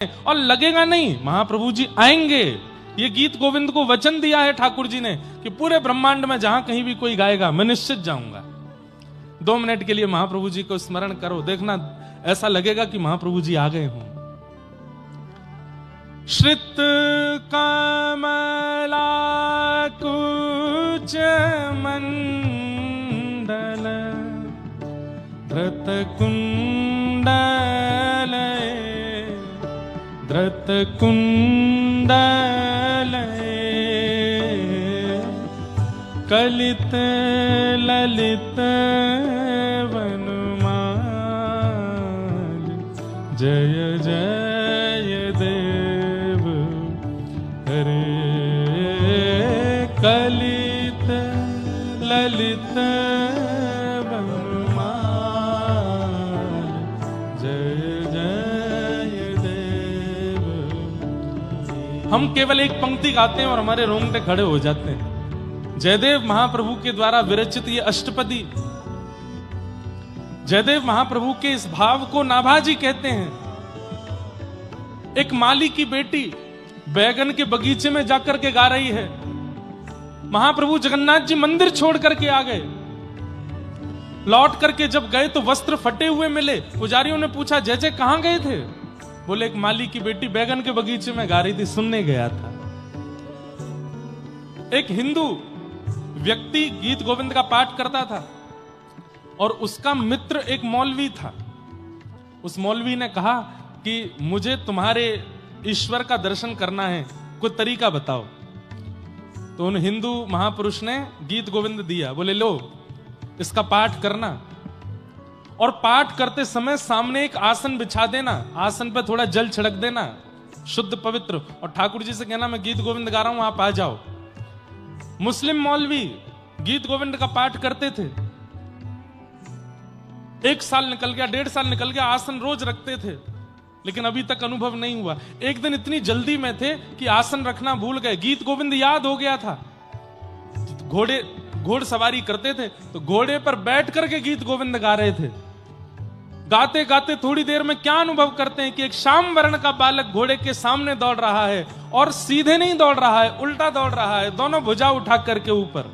और लगेगा नहीं, महाप्रभु जी आएंगे। ये गीत गोविंद को वचन दिया है ठाकुर जी ने कि पूरे ब्रह्मांड में जहां कहीं भी कोई गाएगा मैं निश्चित जाऊंगा। 2 मिनट के लिए महाप्रभु जी को स्मरण करो, देखना ऐसा लगेगा कि महाप्रभु जी आ गए हों। श्रित कमला कुच मंडल धृत कुंडल धृत कुंडल कलित ललित वनमाल जय जय देव हरे कलित ललित वनमाल जय जय देव। हम केवल एक पंक्ति गाते हैं और हमारे रोंगटे खड़े हो जाते हैं। जयदेव महाप्रभु के द्वारा विरचित ये अष्टपदी, जयदेव महाप्रभु के इस भाव को नाभाजी कहते हैं। एक माली की बेटी बैगन के बगीचे में जाकर के गा रही है। महाप्रभु जगन्नाथ जी मंदिर छोड़ करके आ गए। लौट करके जब गए तो वस्त्र फटे हुए मिले। पुजारियों ने पूछा जय जय कहां गए थे? बोले एक माली की बेटी बैगन के बगीचे में गा रही थी, सुनने गया था। एक हिंदू व्यक्ति गीत गोविंद का पाठ करता था और उसका मित्र एक मौलवी था। उस मौलवी ने कहा कि मुझे तुम्हारे ईश्वर का दर्शन करना है, कोई तरीका बताओ। तो उन हिंदू महापुरुष ने गीत गोविंद दिया। बोले लो इसका पाठ करना, और पाठ करते समय सामने एक आसन बिछा देना, आसन पर थोड़ा जल छिड़क देना शुद्ध पवित्र, और ठाकुर जी से कहना मैं गीत गोविंद गा रहा हूं, आप आ जाओ। मुस्लिम मौलवी गीत गोविंद का पाठ करते थे। 1 साल निकल गया, 1.5 साल निकल गया, आसन रोज रखते थे, लेकिन अभी तक अनुभव नहीं हुआ। एक दिन इतनी जल्दी में थे कि आसन रखना भूल गए। गीत गोविंद याद हो गया था। घोड़सवारी करते थे तो घोड़े पर बैठ करके गीत गोविंद गा रहे थे। गाते गाते थोड़ी देर में क्या अनुभव करते हैं कि एक श्याम वर्ण का बालक घोड़े के सामने दौड़ रहा है, और सीधे नहीं दौड़ रहा है, उल्टा दौड़ रहा है, दोनों भुजा उठा करके ऊपर।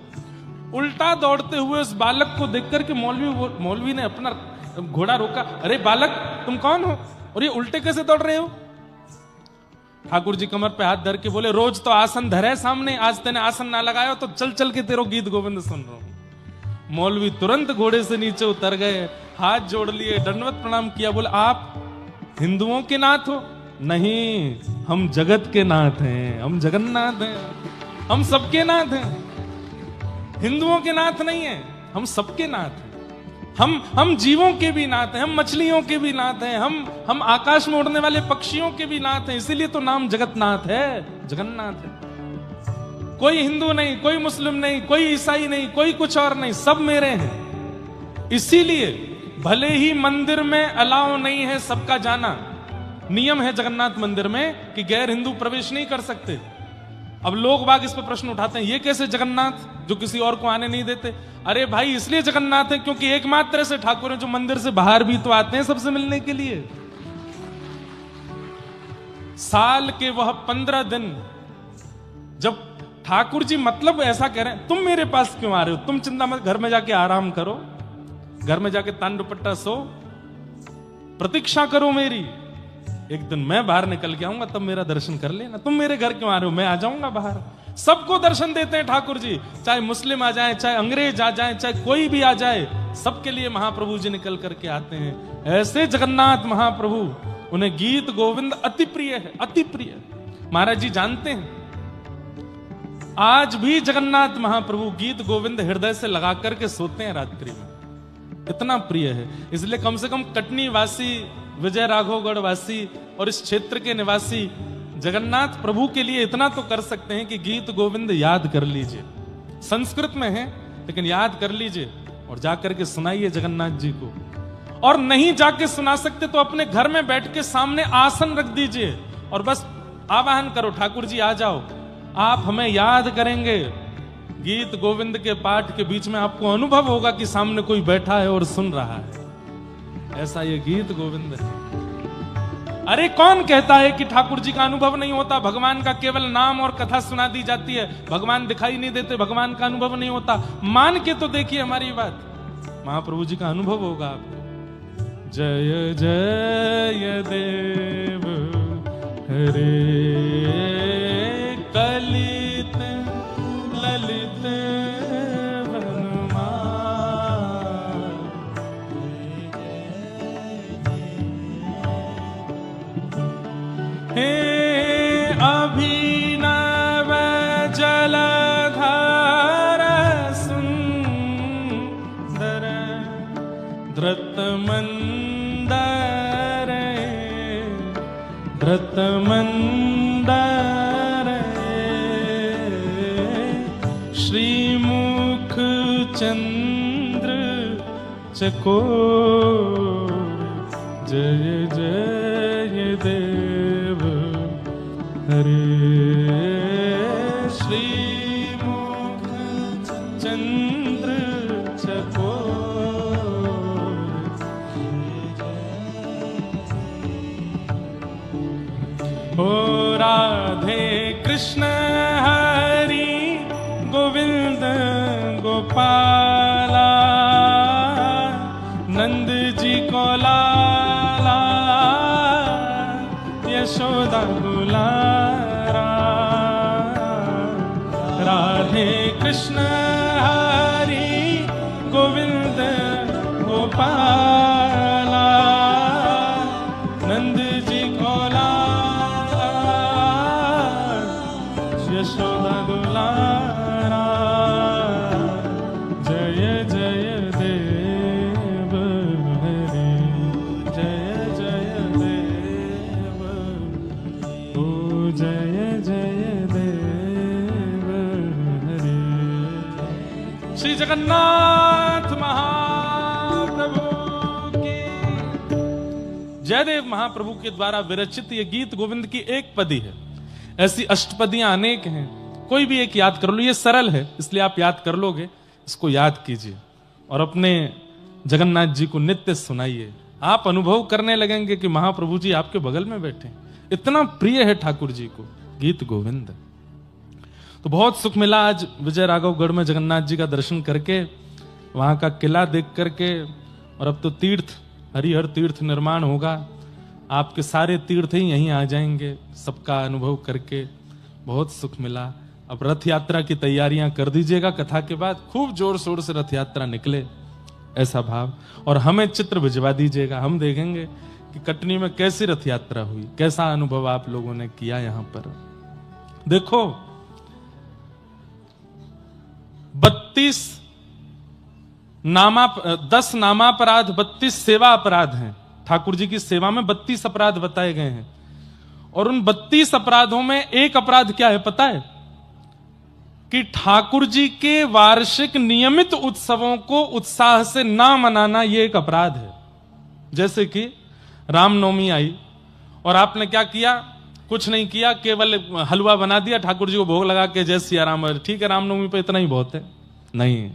उल्टा दौड़ते हुए उस बालक को देख करके मौलवी ने अपना घोड़ा रोका। अरे बालक तुम कौन हो और ये उल्टे कैसे दौड़ रहे हो? ठाकुर जी कमर पे हाथ धर के बोले रोज तो आसन धरे सामने, आज तेने आसन ना लगाया तो चल चल के तेरो गीत गोविंद सुन रहा हूं। मौलवी तुरंत घोड़े से नीचे उतर गए, हाथ जोड़ लिए, दंडवत प्रणाम किया। बोले आप हिंदुओं के नाथ हो? नहीं, हम जगत के नाथ हैं, हम जगन्नाथ हैं, हम सबके नाथ हैं। हिंदुओं के नाथ नहीं है, हम सबके नाथ हैं। हम जीवों के भी नाथ हैं, हम मछलियों के भी नाथ हैं, हम आकाश में उड़ने वाले पक्षियों के भी नाथ हैं। इसीलिए तो नाम जगतनाथ है, जगन्नाथ है। कोई हिंदू नहीं, कोई मुस्लिम नहीं, कोई ईसाई नहीं, कोई कुछ और नहीं, सब मेरे हैं। इसीलिए भले ही मंदिर में अलाउ नहीं है सबका जाना, नियम है जगन्नाथ मंदिर में कि गैर हिंदू प्रवेश नहीं कर सकते। अब लोग बाग इस पर प्रश्न उठाते हैं, ये कैसे जगन्नाथ जो किसी और को आने नहीं देते? अरे भाई इसलिए जगन्नाथ है क्योंकि एकमात्र ऐसे ठाकुर हैं जो मंदिर से बाहर भी तो आते हैं सबसे मिलने के लिए। साल के वह 15 दिन जब ठाकुर जी मतलब ऐसा कह रहे हैं, तुम मेरे पास क्यों आ रहे हो? तुम चिंता मत, घर में जाके आराम करो, घर में जाके तान दुपट्टा सो, प्रतीक्षा करो मेरी। एक दिन मैं बाहर निकल के आऊंगा तब मेरा दर्शन कर लेना। तुम मेरे घर क्यों आ रहे हो? मैं आ जाऊंगा बाहर। सबको दर्शन देते हैं ठाकुर जी, चाहे मुस्लिम आ जाए, चाहे अंग्रेज आ जाए, चाहे कोई भी आ जाए, सबके लिए महाप्रभु जी निकल करके आते हैं। ऐसे जगन्नाथ महाप्रभु, उन्हें गीत गोविंद अति प्रिय है, अति प्रिय। महाराज जी जानते हैं आज भी जगन्नाथ महाप्रभु गीत गोविंद हृदय से लगा करके सोते हैं रात्रि में, इतना प्रिय है। इसलिए कम से कम कटनी वासी, विजय राघवगढ़ वासी और इस क्षेत्र के निवासी जगन्नाथ प्रभु के लिए इतना तो कर सकते हैं कि गीत गोविंद याद कर लीजिए। संस्कृत में है लेकिन याद कर लीजिए और जाकर के सुनाइए जगन्नाथ जी को। और नहीं जाके सुना सकते तो अपने घर में बैठ के सामने आसन रख दीजिए और बस आवाहन करो, ठाकुर जी आ जाओ, आप हमें याद करेंगे। गीत गोविंद के पाठ के बीच में आपको अनुभव होगा कि सामने कोई बैठा है और सुन रहा है। ऐसा ये गीत गोविंद है। अरे कौन कहता है कि ठाकुर जी का अनुभव नहीं होता? भगवान का केवल नाम और कथा सुना दी जाती है, भगवान दिखाई नहीं देते, भगवान का अनुभव नहीं होता। मान के तो देखिए हमारी बात, महाप्रभु जी का अनुभव होगा आपको। जय जय देव हरे कलित ललित हे अभिनव जलधार सुंदर धृतमंदर धृतमंदर श्रीमुख चंद्र चकोर जय जय देव हरे श्रीमुख चंद्र चकोर ओ राधे कृष्ण हरि गोविंद गोपाला नंद जी को लाला यशोदा दुलारा राधे कृष्ण हरि गोविंद गोपाला नंद जी को लाला यशोदा दुलारा जय जय देव हरे जय जय देव ओ जय जय देव हरे। श्री जगन्नाथ महाप्रभु की जयदेव महाप्रभु के द्वारा विरचित ये गीत गोविंद की एक पदी है। ऐसी अष्टपदियां अनेक हैं, कोई भी एक याद कर लो, ये सरल है इसलिए आप याद कर लोगे। इसको याद कीजिए और अपने जगन्नाथ जी को नित्य सुनाइए। आप अनुभव करने लगेंगे कि महाप्रभु जी आपके बगल में बैठे। इतना प्रिय है ठाकुर जी को गीत गोविंद। तो बहुत सुख मिला आज विजय राघवगढ़ में जगन्नाथ जी का दर्शन करके, वहां का किला देख करके। और अब तो तीर्थ हरिहर तीर्थ निर्माण होगा, आपके सारे तीर्थ ही यहीं आ जाएंगे सबका अनुभव करके। बहुत सुख मिला। अब रथ यात्रा की तैयारियां कर दीजिएगा, कथा के बाद खूब जोर शोर से रथ यात्रा निकले, ऐसा भाव। और हमें चित्र भिजवा दीजिएगा, हम देखेंगे कि कटनी में कैसी रथ यात्रा हुई, कैसा अनुभव आप लोगों ने किया। यहां पर देखो 10 नामापराध 32 सेवा अपराध हैं। ठाकुर जी की सेवा में 32 अपराध बताए गए हैं। और उन 32 अपराधों में एक अपराध क्या है पता है? कि ठाकुर जी के वार्षिक नियमित उत्सवों को उत्साह से ना मनाना, यह एक अपराध है। जैसे कि रामनवमी आई और आपने क्या किया? कुछ नहीं किया, केवल हलवा बना दिया, ठाकुर जी को भोग लगा के जय सिया राम, ठीक है रामनवमी पे इतना ही बहुत है। नहीं,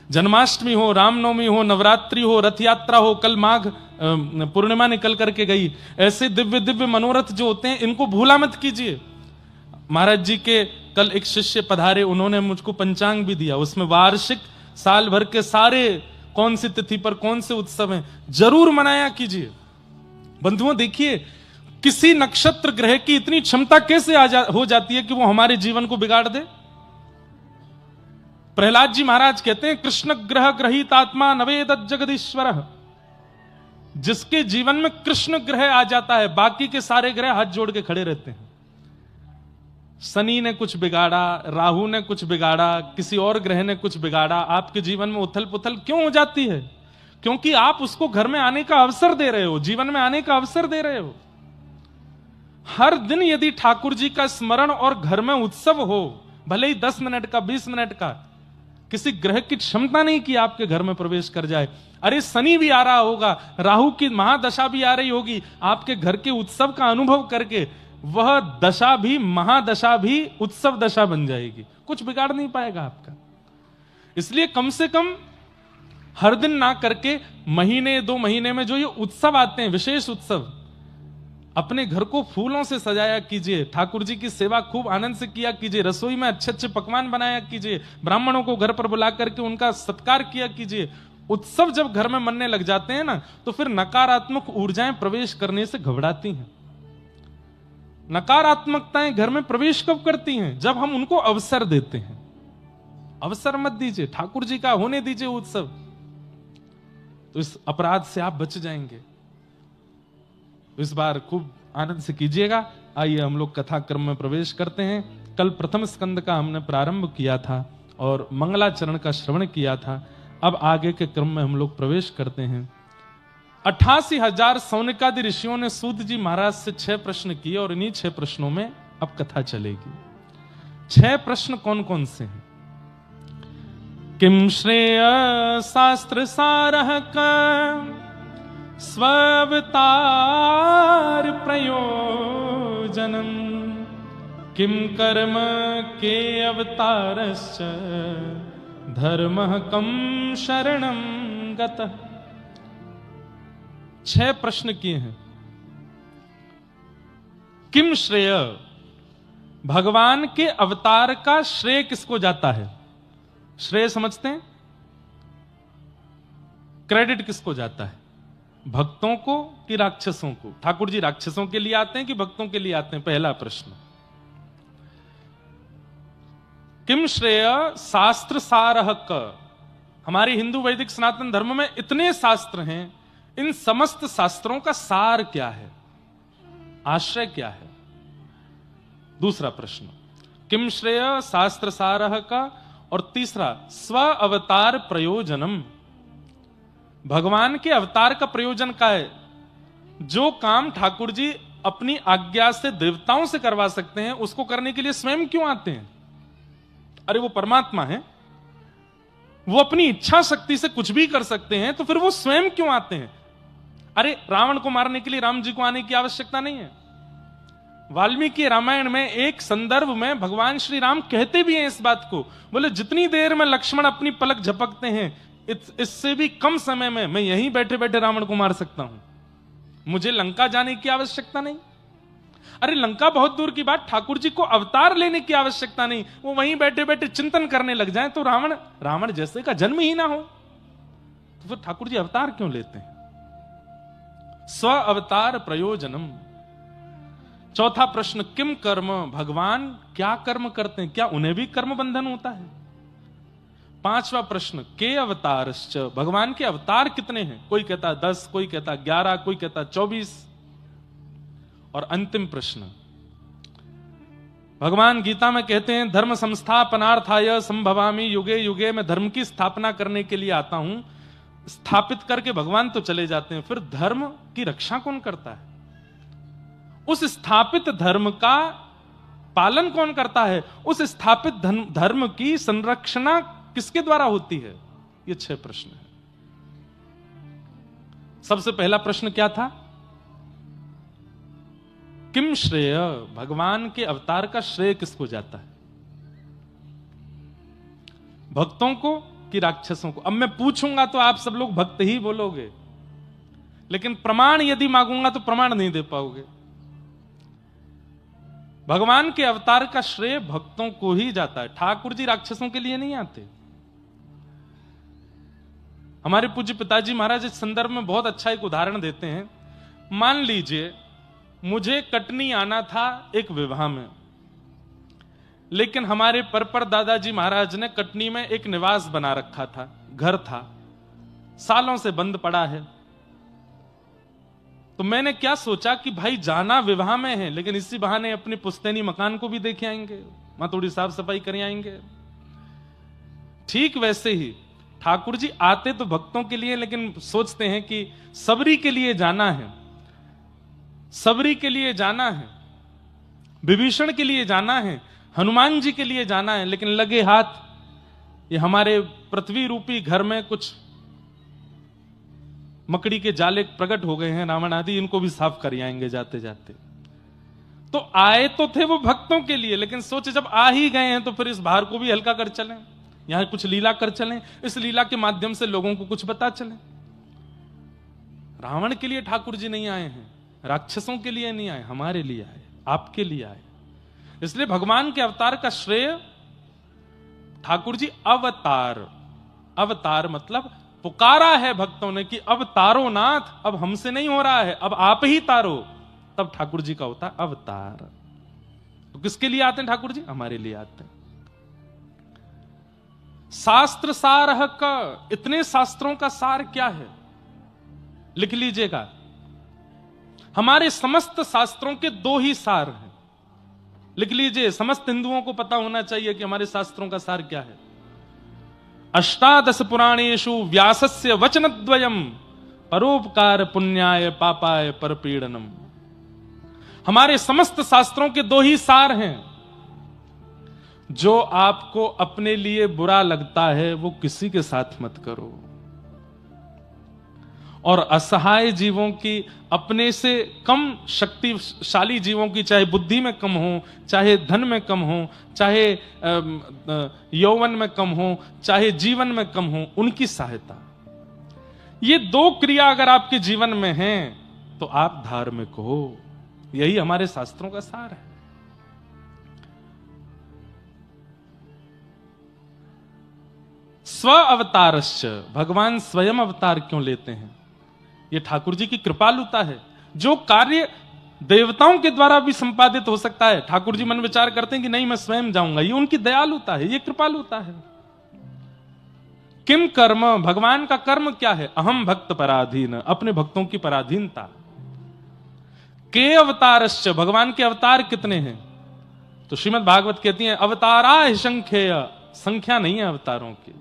जन्माष्टमी हो, रामनवमी हो, नवरात्रि हो, रथ यात्रा हो, कल माघ पूर्णिमा निकल करके गई, ऐसे दिव्य दिव्य मनोरथ जो होते हैं इनको भूला मत कीजिए। महाराज जी के कल एक शिष्य पधारे, उन्होंने मुझको पंचांग भी दिया, उसमें वार्षिक साल भर के सारे कौन सी तिथि पर कौन से उत्सव हैं जरूर मनाया कीजिए। बंधुओं देखिए, किसी नक्षत्र ग्रह की इतनी क्षमता कैसे हो जाती है कि वो हमारे जीवन को बिगाड़ दे। प्रहलाद जी महाराज कहते हैं, कृष्ण ग्रह ग्रहित आत्मा नवेद जगदीश्वर। जिसके जीवन में कृष्ण ग्रह आ जाता है, बाकी के सारे ग्रह हाथ जोड़ के खड़े रहते हैं। शनि ने कुछ बिगाड़ा, राहु ने कुछ बिगाड़ा, किसी और ग्रह ने कुछ बिगाड़ा, आपके जीवन में उथल पुथल क्यों हो जाती है? क्योंकि आप उसको घर में आने का अवसर दे रहे हो, जीवन में आने का अवसर दे रहे हो। हर दिन यदि ठाकुर जी का स्मरण और घर में उत्सव हो, भले ही 10 मिनट का 20 मिनट का, किसी ग्रह की क्षमता नहीं कि आपके घर में प्रवेश कर जाए। अरे शनि भी आ रहा होगा, राहु की महादशा भी आ रही होगी, आपके घर के उत्सव का अनुभव करके वह दशा भी, महादशा भी उत्सव दशा बन जाएगी, कुछ बिगाड़ नहीं पाएगा आपका। इसलिए कम से कम हर दिन ना करके महीने 2 महीने में जो ये उत्सव आते हैं, विशेष उत्सव, अपने घर को फूलों से सजाया कीजिए, ठाकुर जी की सेवा खूब आनंद से किया कीजिए, रसोई में अच्छे अच्छे पकवान बनाया कीजिए, ब्राह्मणों को घर पर बुला करके उनका सत्कार किया कीजिए। उत्सव जब घर में मनने लग जाते हैं ना, तो फिर नकारात्मक ऊर्जाएं प्रवेश करने से घबराती हैं। नकारात्मकताएं घर में प्रवेश कब करती हैं? जब हम उनको अवसर देते हैं। अवसर मत दीजिए, ठाकुर जी का होने दीजिए उत्सव, तो इस अपराध से आप बच जाएंगे। इस बार खूब आनंद से कीजिएगा। आइए हम लोग कथा क्रम में प्रवेश करते हैं। कल प्रथम स्कंद का हमने प्रारंभ किया था और मंगलाचरण का श्रवण किया था। अब आगे के क्रम में हम लोग प्रवेश करते हैं। 88,000 सौनकादि ऋषियों ने सूत जी महाराज से 6 प्रश्न किए और इन्हीं 6 प्रश्नों में अब कथा चलेगी। 6 प्रश्न कौन कौन से हैं? किम श्रेय शास्त्र सारः का स्वावतार प्रयोजनम, किम कर्म के अवतारश्च धर्मः कम शरणं गतः। 6 प्रश्न किए हैं। किम श्रेय, भगवान के अवतार का श्रेय किसको जाता है? श्रेय समझते हैं? क्रेडिट किसको जाता है? भक्तों को कि राक्षसों को? ठाकुर जी राक्षसों के लिए आते हैं कि भक्तों के लिए आते हैं? पहला प्रश्न। किम श्रेय शास्त्र सारः क, हमारी हिंदू वैदिक सनातन धर्म में इतने शास्त्र हैं, इन समस्त शास्त्रों का सार क्या है, आश्रय क्या है? दूसरा प्रश्न, किम श्रेय शास्त्र सारः का। और तीसरा, स्व अवतार प्रयोजनम, भगवान के अवतार का प्रयोजन क्या है? जो काम ठाकुर जी अपनी आज्ञा से देवताओं से करवा सकते हैं, उसको करने के लिए स्वयं क्यों आते हैं? अरे वो परमात्मा है, वो अपनी इच्छा शक्ति से कुछ भी कर सकते हैं, तो फिर वो स्वयं क्यों आते हैं? अरे रावण को मारने के लिए राम जी को आने की आवश्यकता नहीं है। वाल्मीकि रामायण में एक संदर्भ में भगवान श्री राम कहते भी हैं इस बात को, बोले जितनी देर में लक्ष्मण अपनी पलक झपकते हैं, इससे भी कम समय में मैं यहीं बैठे बैठे रावण को मार सकता हूं, मुझे लंका जाने की आवश्यकता नहीं। अरे लंका बहुत दूर की बात, ठाकुर जी को अवतार लेने की आवश्यकता नहीं, वो वहीं बैठे बैठे चिंतन करने लग जाए तो रावण जैसे का जन्म ही ना हो, तो फिर ठाकुर जी अवतार क्यों लेते हैं? स्व अवतार प्रयोजनम। चौथा प्रश्न, किम कर्म, भगवान क्या कर्म करते हैं, क्या उन्हें भी कर्म बंधन होता है? पांचवा प्रश्न, के अवतारश्च, भगवान के अवतार कितने हैं? कोई कहता 10, कोई कहता 11, कोई कहता 24। और अंतिम प्रश्न, भगवान गीता में कहते हैं धर्म संस्थापनार्थाय संभवामि युगे युगे, मैं धर्म की स्थापना करने के लिए आता हूं। स्थापित करके भगवान तो चले जाते हैं, फिर धर्म की रक्षा कौन करता है? उस स्थापित धर्म का पालन कौन करता है? उस स्थापित धर्म की संरक्षणा किसके द्वारा होती है? ये 6 प्रश्न है। सबसे पहला प्रश्न क्या था? किम श्रेय, भगवान के अवतार का श्रेय किसको जाता है? भक्तों को कि राक्षसों को? अब मैं पूछूंगा तो आप सब लोग भक्त ही बोलोगे, लेकिन प्रमाण यदि मांगूंगा तो प्रमाण नहीं दे पाओगे। भगवान के अवतार का श्रेय भक्तों को ही जाता है, ठाकुर जी राक्षसों के लिए नहीं आते। हमारे पूज्य पिताजी महाराज इस संदर्भ में बहुत अच्छा एक उदाहरण देते हैं। मान लीजिए मुझे कटनी आना था एक विवाह में, लेकिन हमारे परपर दादाजी महाराज ने कटनी में एक निवास बना रखा था, घर था, सालों से बंद पड़ा है। तो मैंने क्या सोचा कि भाई जाना विवाह में है, लेकिन इसी बहाने अपने पुश्तैनी मकान को भी देखे आएंगे, वहां थोड़ी साफ सफाई कर आएंगे। ठीक वैसे ही ठाकुर जी आते तो भक्तों के लिए, लेकिन सोचते हैं कि सबरी के लिए जाना है, सबरी के लिए जाना है, विभीषण के लिए जाना है, हनुमान जी के लिए जाना है, लेकिन लगे हाथ ये हमारे पृथ्वी रूपी घर में कुछ मकड़ी के जाले प्रकट हो गए हैं, रावण आदि, इनको भी साफ कर आएंगे जाते जाते। तो आए तो थे वो भक्तों के लिए, लेकिन सोचे जब आ ही गए हैं तो फिर इस भार को भी हल्का कर चलें, यहां कुछ लीला कर चलें, इस लीला के माध्यम से लोगों को कुछ पता चले। रावण के लिए ठाकुर जी नहीं आए हैं, राक्षसों के लिए नहीं आए, हमारे लिए आए, आपके लिए आए। इसलिए भगवान के अवतार का श्रेय ठाकुर जी अवतार, अवतार मतलब पुकारा है भक्तों ने कि अब तारो नाथ, अब हमसे नहीं हो रहा है, अब आप ही तारो, तब ठाकुर जी का होता है अवतार। तो किसके लिए आते हैं ठाकुर जी? हमारे लिए आते हैं। शास्त्र सारह का, इतने शास्त्रों का सार क्या है लिख लीजिएगा। हमारे समस्त शास्त्रों के दो ही सार हैं, लिख लीजिए। समस्त हिंदुओं को पता होना चाहिए कि हमारे शास्त्रों का सार क्या है। अष्टादश पुराणेषु व्यासस्य वचनद्वयम् परोपकार पुण्याय पापाय परपीड़नम। हमारे समस्त शास्त्रों के दो ही सार हैं। जो आपको अपने लिए बुरा लगता है वो किसी के साथ मत करो, और असहाय जीवों की, अपने से कम शक्तिशाली जीवों की, चाहे बुद्धि में कम हो, चाहे धन में कम हो, चाहे यौवन में कम हो, चाहे जीवन में कम हो, उनकी सहायता। ये दो क्रिया अगर आपके जीवन में हैं तो आप धार्मिक हो। यही हमारे शास्त्रों का सार है। स्व अवतारश्च, भगवान स्वयं अवतार क्यों लेते हैं? ये ठाकुर जी की कृपालुता है। जो कार्य देवताओं के द्वारा भी संपादित हो सकता है, ठाकुर जी मन विचार करते हैं कि नहीं मैं स्वयं जाऊंगा, ये उनकी दयालुता है, ये कृपालुता है। किम कर्म, भगवान का कर्म क्या है? अहम भक्त पराधीन, अपने भक्तों की पराधीनता। के अवतारश्च, भगवान के अवतार कितने हैं? तो श्रीमद् भागवत कहती है अवतारा संख्येय, संख्या नहीं है अवतारों की।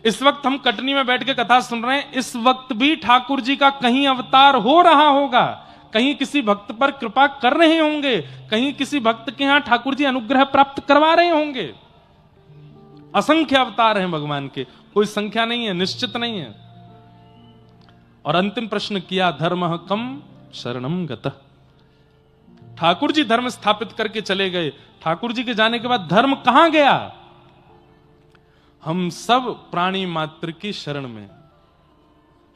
इस वक्त हम कटनी में बैठ के कथा सुन रहे हैं, इस वक्त भी ठाकुर जी का कहीं अवतार हो रहा होगा, कहीं किसी भक्त पर कृपा कर रहे होंगे, कहीं किसी भक्त के यहां ठाकुर जी अनुग्रह प्राप्त करवा रहे होंगे। असंख्य अवतार हैं भगवान के, कोई संख्या नहीं है, निश्चित नहीं है। और अंतिम प्रश्न किया, धर्म कम शरणम गतः। ठाकुर जी धर्म स्थापित करके चले गए, ठाकुर जी के जाने के बाद धर्म कहां गया? हम सब प्राणी मात्र की शरण में,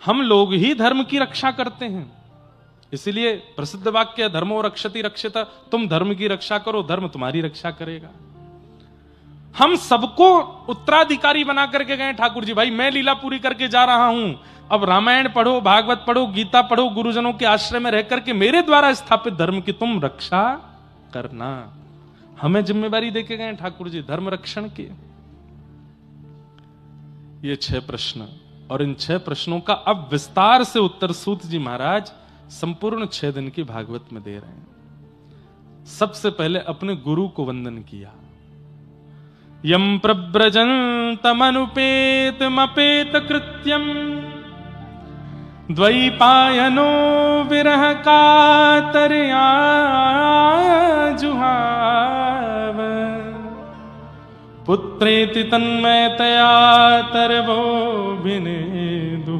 हम लोग ही धर्म की रक्षा करते हैं। इसलिए प्रसिद्ध वाक्य धर्मो रक्षति रक्षित, तुम धर्म की रक्षा करो, धर्म तुम्हारी रक्षा करेगा। हम सबको उत्तराधिकारी बना करके गए ठाकुर जी, भाई मैं लीला पूरी करके जा रहा हूं, अब रामायण पढ़ो, भागवत पढ़ो, गीता पढ़ो, गुरुजनों के आश्रय में रह करके मेरे द्वारा स्थापित धर्म की तुम रक्षा करना। हमें जिम्मेवारी देके गए ठाकुर जी धर्म रक्षण की। ये 6 प्रश्न, और इन 6 प्रश्नों का अब विस्तार से उत्तर सूत जी महाराज संपूर्ण 6 दिन की भागवत में दे रहे हैं। सबसे पहले अपने गुरु को वंदन किया। यम प्रव्रजन्तमनुपेतमपेत कृत्यम द्वैपायनो विरह कातरया जुहाव पुत्रेति तन्मयतया तरवो विनेदु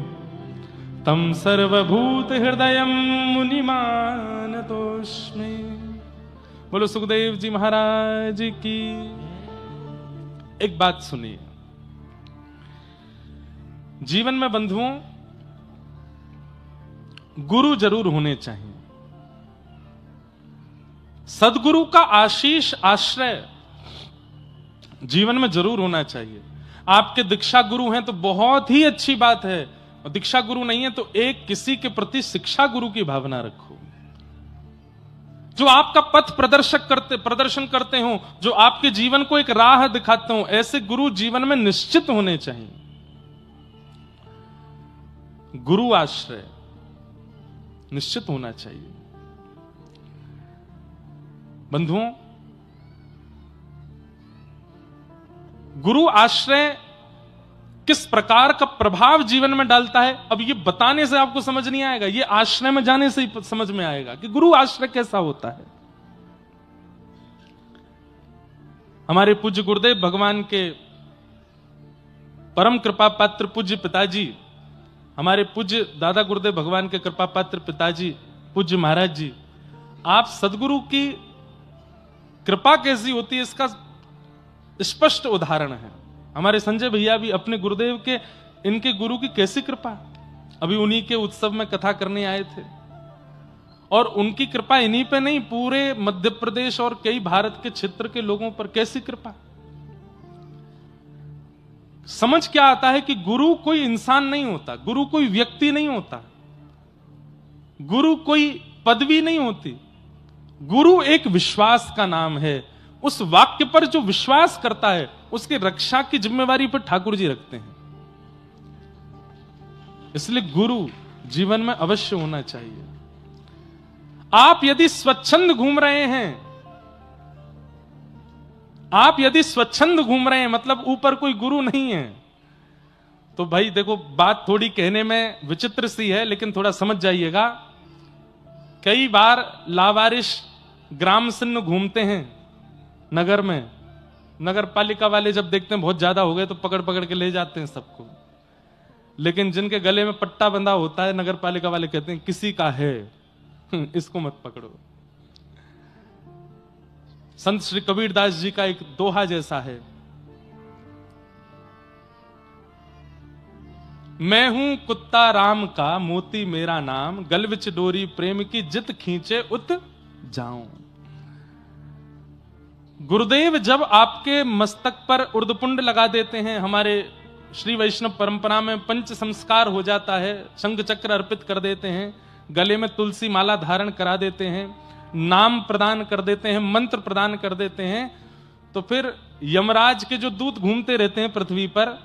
तम सर्वभूत हृदयम मुनिमानतोस्मि। बोलो सुखदेव जी महाराज की। एक बात सुनिए, जीवन में बंधुओं गुरु जरूर होने चाहिए। सदगुरु का आशीष आश्रय जीवन में जरूर होना चाहिए। आपके दीक्षा गुरु हैं तो बहुत ही अच्छी बात है, और दीक्षा गुरु नहीं है तो एक किसी के प्रति शिक्षा गुरु की भावना रखो, जो आपका पथ प्रदर्शन करते हो, जो आपके जीवन को एक राह दिखाते हो। ऐसे गुरु जीवन में निश्चित होने चाहिए। गुरु आश्रय निश्चित होना चाहिए। बंधुओं, गुरु आश्रय किस प्रकार का प्रभाव जीवन में डालता है, अब ये बताने से आपको समझ नहीं आएगा, ये आश्रय में जाने से ही समझ में आएगा कि गुरु आश्रय कैसा होता है। हमारे पूज्य गुरुदेव भगवान के परम कृपा पात्र पूज्य पिताजी, हमारे पूज्य दादा गुरुदेव भगवान के कृपा पात्र पिताजी पूज्य महाराज जी, आप सदगुरु की कृपा कैसी होती है इसका स्पष्ट उदाहरण है। हमारे संजय भैया भी अपने गुरुदेव के, इनके गुरु की कैसी कृपा। अभी उन्हीं के उत्सव में कथा करने आए थे, और उनकी कृपा इन्हीं पे नहीं, पूरे मध्य प्रदेश और कई भारत के क्षेत्र के लोगों पर कैसी कृपा। समझ क्या आता है कि गुरु कोई इंसान नहीं होता, गुरु कोई व्यक्ति नहीं होता, गुरु कोई पदवी नहीं होती, गुरु एक विश्वास का नाम है। उस वाक्य पर जो विश्वास करता है उसकी रक्षा की जिम्मेवारी पर ठाकुर जी रखते हैं। इसलिए गुरु जीवन में अवश्य होना चाहिए। आप यदि स्वच्छंद घूम रहे हैं, आप यदि स्वच्छंद घूम रहे हैं, मतलब ऊपर कोई गुरु नहीं है, तो भाई देखो बात थोड़ी कहने में विचित्र सी है, लेकिन थोड़ा समझ जाइएगा। कई बार लावारिश ग्राम सिन्न घूमते हैं नगर में, नगर पालिका वाले जब देखते हैं बहुत ज्यादा हो गए तो पकड़ पकड़ के ले जाते हैं सबको, लेकिन जिनके गले में पट्टा बंधा होता है नगर पालिका वाले कहते हैं किसी का है, इसको मत पकड़ो। संत श्री कबीरदास जी का एक दोहा जैसा है, मैं हूं कुत्ता राम का, मोती मेरा नाम, गल विच डोरी प्रेम की, जित खींचे उत जाऊं। गुरुदेव जब आपके मस्तक पर उर्दपुंड लगा देते हैं, हमारे श्री वैष्णव परंपरा में पंच संस्कार हो जाता है, शंख चक्र अर्पित कर देते हैं, गले में तुलसी माला धारण करा देते हैं, नाम प्रदान कर देते हैं, मंत्र प्रदान कर देते हैं, तो फिर यमराज के जो दूत घूमते रहते हैं पृथ्वी पर,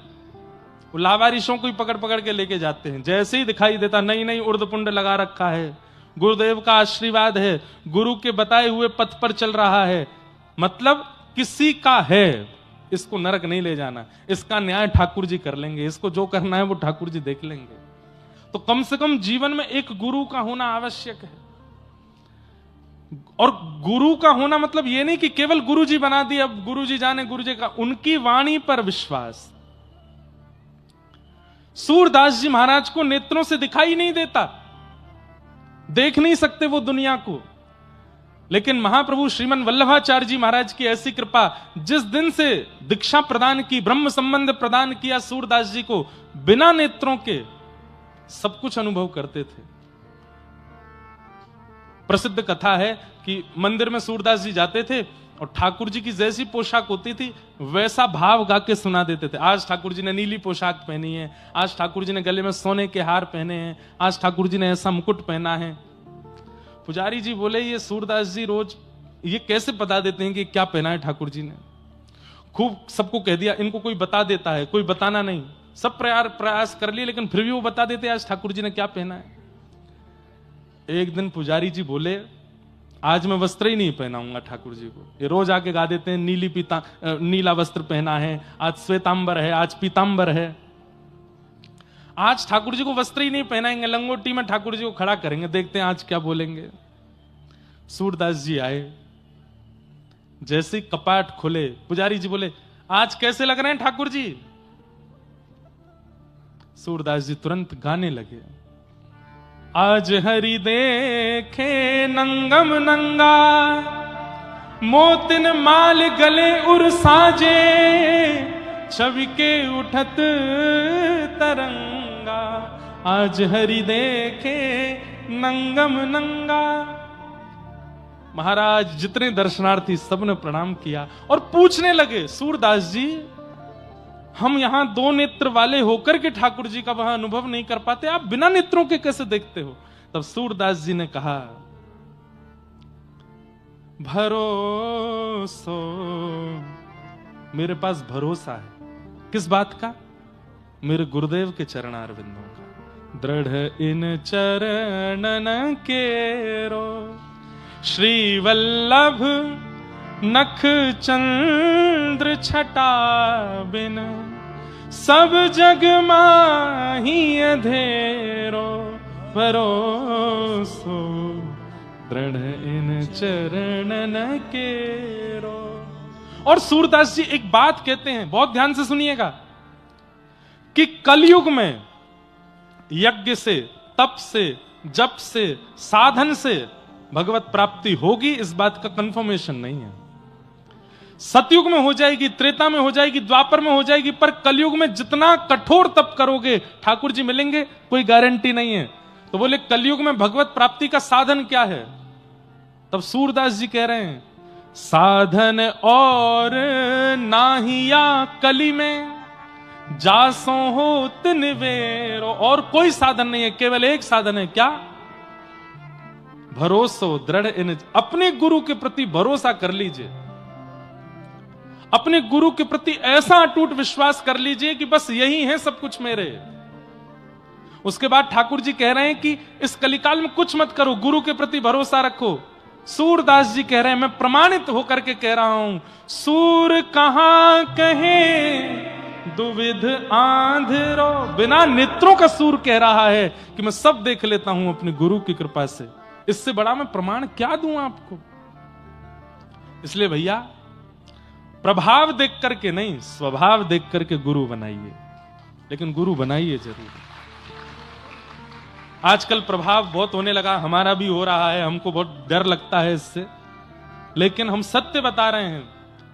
वो लावारिशों को ही पकड़ पकड़ के लेके जाते हैं। जैसे ही दिखाई देता नहीं नहीं उर्दपुंड लगा रखा है, गुरुदेव का आशीर्वाद है, गुरु के बताए हुए पथ पर चल रहा है, मतलब किसी का है, इसको नरक नहीं ले जाना, इसका न्याय ठाकुर जी कर लेंगे, इसको जो करना है वो ठाकुर जी देख लेंगे। तो कम से कम जीवन में एक गुरु का होना आवश्यक है। और गुरु का होना मतलब ये नहीं कि केवल गुरु जी बना दिए, अब गुरु जी जाने गुरु जी का, उनकी वाणी पर विश्वास। सूरदास जी महाराज को नेत्रों से दिखाई नहीं देता, देख नहीं सकते वो दुनिया को, लेकिन महाप्रभु श्रीमन वल्लभाचार्य जी महाराज की ऐसी कृपा, जिस दिन से दीक्षा प्रदान की, ब्रह्म संबंध प्रदान किया सूरदास जी को, बिना नेत्रों के सब कुछ अनुभव करते थे। प्रसिद्ध कथा है कि मंदिर में सूरदास जी जाते थे और ठाकुर जी की जैसी पोशाक होती थी वैसा भाव गा के सुना देते थे। आज ठाकुर जी ने नीली पोशाक पहनी है, आज ठाकुर जी ने गले में सोने के हार पहने हैं, आज ठाकुर जी ने ऐसा मुकुट पहना है। पुजारी जी बोले ये सूरदास जी रोज ये कैसे बता देते हैं कि क्या पहना है ठाकुर जी ने। खूब सबको कह दिया, इनको कोई बता देता है, कोई बताना नहीं, सब प्रयास कर लिए, लेकिन फिर भी वो बता देते आज ठाकुर जी ने क्या पहना है। एक दिन पुजारी जी बोले आज मैं वस्त्र ही नहीं पहनाऊंगा ठाकुर जी को। ये रोज आके गा देते हैं नीला वस्त्र पहना है, आज श्वेतांबर है, आज पीतांबर है, आज ठाकुर जी को वस्त्र ही नहीं पहनाएंगे, लंगोटी में ठाकुर जी को खड़ा करेंगे, देखते हैं आज क्या बोलेंगे। सूरदास जी आए, जैसे ही कपाट खुले पुजारी जी बोले आज कैसे लग रहे हैं ठाकुर जी। सूरदास जी तुरंत गाने लगे, आज हरि देखे नंगम नंगा, मोतिन माल गले उर साजे, छवि के उठत तरंगा, आज हरि देखे नंगम नंगा। महाराज जितने दर्शनार्थी सबने प्रणाम किया और पूछने लगे सूरदास जी हम यहां दो नेत्र वाले होकर के ठाकुर जी का वहां अनुभव नहीं कर पाते, आप बिना नेत्रों के कैसे देखते हो। तब सूरदास जी ने कहा भरोसो, मेरे पास भरोसा है, किस बात का, मेरे गुरुदेव के चरणारविंदों का। दृढ़ इन चरणन केरो, श्री वल्लभ नख चंद्र छटा बिन, सब जग माही अधेरो, भरोसो दृढ़ इन चरणन केरो। और सूरदास जी एक बात कहते हैं, बहुत ध्यान से सुनिएगा, कि कलयुग में यज्ञ से, तप से, जप से, साधन से भगवत प्राप्ति होगी, इस बात का कंफर्मेशन नहीं है। सतयुग में हो जाएगी, त्रेता में हो जाएगी, द्वापर में हो जाएगी, पर कलयुग में जितना कठोर तप करोगे ठाकुर जी मिलेंगे, कोई गारंटी नहीं है। तो बोले कलयुग में भगवत प्राप्ति का साधन क्या है? तब सूरदास जी कह रहे हैं, साधन और नाहिया कली में जासो हो तिनवेरो। और कोई साधन नहीं है, केवल एक साधन है, क्या? भरोसो दृढ़ इन। अपने गुरु के प्रति भरोसा कर लीजिए, अपने गुरु के प्रति ऐसा अटूट विश्वास कर लीजिए कि बस यही है सब कुछ मेरे। उसके बाद ठाकुर जी कह रहे हैं कि इस कलिकाल में कुछ मत करो, गुरु के प्रति भरोसा रखो। सूरदास जी कह रहे हैं, मैं प्रमाणित होकर के कह रहा हूं, सूर कहां कहे दुविध आंधरो। बिना नेत्रों का सूर कह रहा है कि मैं सब देख लेता हूं अपने गुरु की कृपा से। इससे बड़ा मैं प्रमाण क्या दूं आपको? इसलिए भैया, प्रभाव देख करके नहीं, स्वभाव देख करके गुरु बनाइए, लेकिन गुरु बनाइए जरूर। आजकल प्रभाव बहुत होने लगा, हमारा भी हो रहा है, हमको बहुत डर लगता है इससे, लेकिन हम सत्य बता रहे हैं।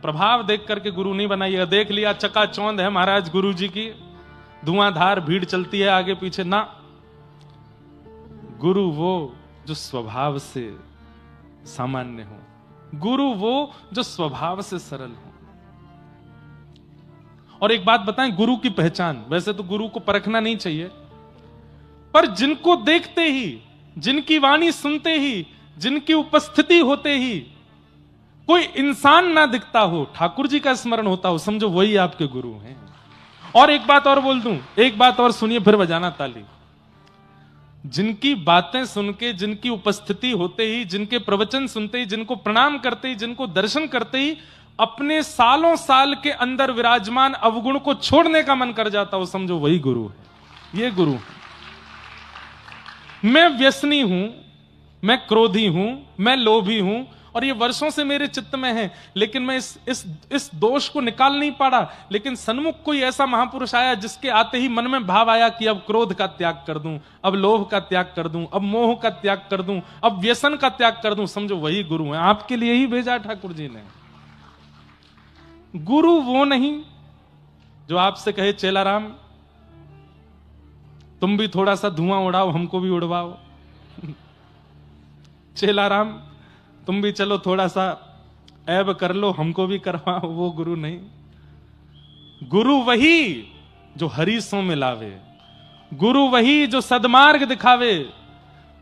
प्रभाव देख करके गुरु नहीं बनाइएगा। देख लिया चकाचौंध है महाराज गुरु जी की, धुआंधार भीड़ चलती है आगे पीछे, ना। गुरु वो जो स्वभाव से सामान्य हो, गुरु वो जो स्वभाव से सरल हो। और एक बात बताएं, गुरु की पहचान, वैसे तो गुरु को परखना नहीं चाहिए, पर जिनको देखते ही, जिनकी वाणी सुनते ही, जिनकी उपस्थिति होते ही कोई इंसान ना दिखता हो, ठाकुर जी का स्मरण होता हो, समझो वही आपके गुरु हैं। और एक बात और बोल दूं, एक बात और सुनिए, फिर बजाना ताली। जिनकी बातें सुन के, जिनकी उपस्थिति होते ही, जिनके प्रवचन सुनते ही, जिनको प्रणाम करते ही, जिनको दर्शन करते ही अपने सालों साल के अंदर विराजमान अवगुण को छोड़ने का मन कर जाता हो, समझो वही गुरु है। ये गुरु है। मैं व्यसनी हूं, मैं क्रोधी हूं, मैं लोभी हूं, और ये वर्षों से मेरे चित्त में है, लेकिन मैं इस दोष को निकाल नहीं पाड़ा। लेकिन सन्मुख कोई ऐसा महापुरुष आया जिसके आते ही मन में भाव आया कि अब क्रोध का त्याग कर दूं, अब लोभ का त्याग कर दूं, अब मोह का त्याग कर दूं, अब व्यसन का त्याग कर दूं, समझो वही गुरु है। आपके लिए ही भेजा ठाकुर जी ने। गुरु वो नहीं जो आपसे कहे चेला राम तुम भी थोड़ा सा धुआं उड़ाओ, हमको भी उड़वाओ। चेला राम तुम भी चलो थोड़ा सा ऐब कर लो, हमको भी करवाओ। वो गुरु नहीं। गुरु वही जो हरीसों में लावे, गुरु वही जो सदमार्ग दिखावे,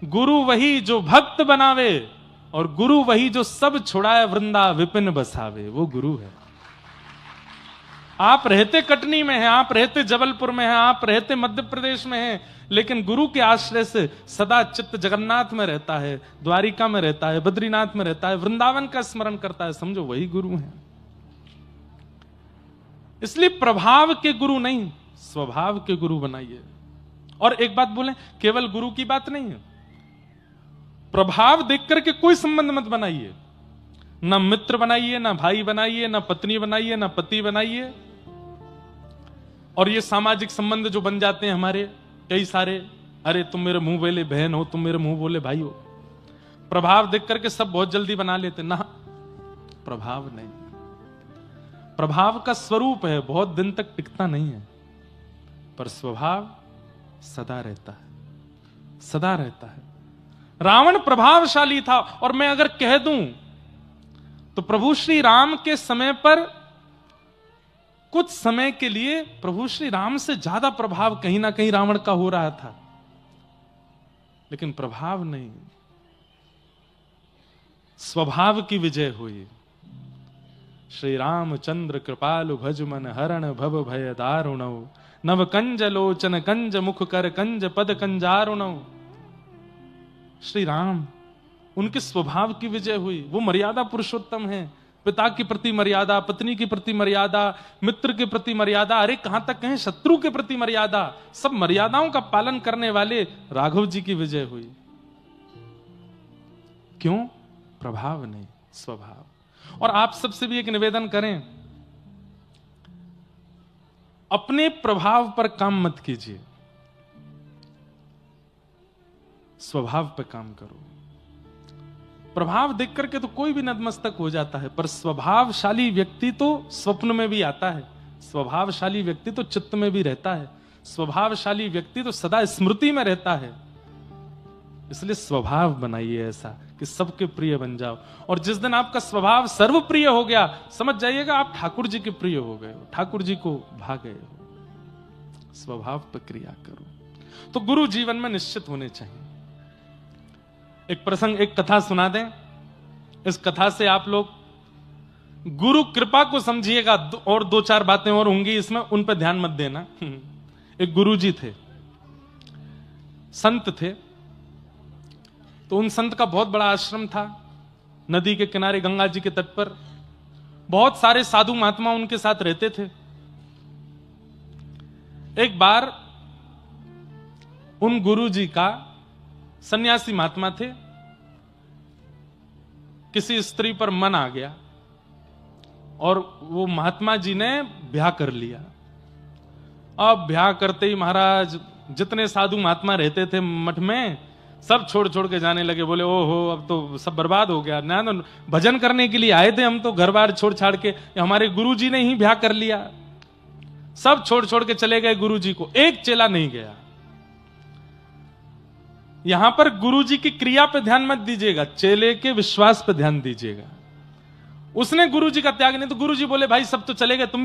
गुरु वही जो भक्त बनावे, और गुरु वही जो सब छुड़ाए वृंदा विपिन बसावे। वो गुरु है। आप रहते कटनी में हैं, आप रहते जबलपुर में हैं, आप रहते मध्य प्रदेश में हैं, लेकिन गुरु के आश्रय से सदा चित्त जगन्नाथ में रहता है, द्वारिका में रहता है, बद्रीनाथ में रहता है, वृंदावन का स्मरण करता है, समझो वही गुरु है। इसलिए प्रभाव के गुरु नहीं, स्वभाव के गुरु बनाइए। और एक बात बोले, केवल गुरु की बात नहीं है, प्रभाव देख करके कोई संबंध मत बनाइए। ना मित्र बनाइए, ना भाई बनाइए, ना पत्नी बनाइए, ना पति बनाइए। और ये सामाजिक संबंध जो बन जाते हैं हमारे कई सारे, अरे तुम मेरे मुंह बोले बहन हो, तुम मेरे मुंह बोले भाई हो, प्रभाव देख करके सब बहुत जल्दी बना लेते। ना, प्रभाव नहीं। प्रभाव का स्वरूप है, बहुत दिन तक टिकता नहीं है, पर स्वभाव सदा रहता है, सदा रहता है। रावण प्रभावशाली था, और मैं अगर कह दूं तो प्रभु श्री राम के समय पर कुछ समय के लिए प्रभु श्री राम से ज्यादा प्रभाव कहीं ना कहीं रावण का हो रहा था, लेकिन प्रभाव नहीं, स्वभाव की विजय हुई। श्री रामचंद्र कृपालु भज मन हरण भव भय दारुणौ, नव कंज लोचन कंज मुख कर कंज पद कंजारुणौ। श्री राम, उनके स्वभाव की विजय हुई। वो मर्यादा पुरुषोत्तम है। पिता के प्रति मर्यादा, पत्नी के प्रति मर्यादा, मित्र के प्रति मर्यादा, अरे कहां तक कहें शत्रु के प्रति मर्यादा, सब मर्यादाओं का पालन करने वाले राघव जी की विजय हुई। क्यों? प्रभाव नहीं, स्वभाव। और आप सबसे भी एक निवेदन करें, अपने प्रभाव पर काम मत कीजिए, स्वभाव पर काम करो। प्रभाव देख करके तो कोई भी नतमस्तक हो जाता है, पर स्वभावशाली व्यक्ति तो स्वप्न में भी आता है, स्वभावशाली व्यक्ति तो चित्त में भी रहता है, स्वभावशाली व्यक्ति तो सदा स्मृति में रहता है। इसलिए स्वभाव बनाइए ऐसा कि सबके प्रिय बन जाओ। और जिस दिन आपका स्वभाव सर्वप्रिय हो गया, समझ जाइएगा आप ठाकुर जी के प्रिय हो गए हो, ठाकुर जी को भा गए हो। स्वभाव पर क्रिया करो। तो गुरु जीवन में निश्चित होने चाहिए। एक प्रसंग, एक कथा सुना दें। इस कथा से आप लोग गुरु कृपा को समझिएगा। और दो चार बातें और होंगी इसमें, उन पर ध्यान मत देना। एक गुरु जी थे, संत थे। तो उन संत का बहुत बड़ा आश्रम था, नदी के किनारे, गंगा जी के तट पर। बहुत सारे साधु महात्मा उनके साथ रहते थे। एक बार उन गुरु जी का, सन्यासी महात्मा थे, किसी स्त्री पर मन आ गया और वो महात्मा जी ने ब्याह कर लिया। अब ब्याह करते ही महाराज जितने साधु महात्मा रहते थे मठ में, सब छोड़ छोड़ के जाने लगे। बोले ओहो, अब तो सब बर्बाद हो गया ना, तो भजन करने के लिए आए थे हम, तो घर बार छोड़ छाड़ के, हमारे गुरु जी ने ही ब्याह कर लिया। सब छोड़ छोड़ के चले गए गुरु जी को, एक चेला नहीं गया। यहां पर गुरु जी की क्रिया पे ध्यान मत दीजिएगा, चेले के विश्वास पे ध्यान दीजिएगा। उसने गुरु जी का त्याग नहीं, तो गुरु जी बोले भाई सब तो चले गए, तुम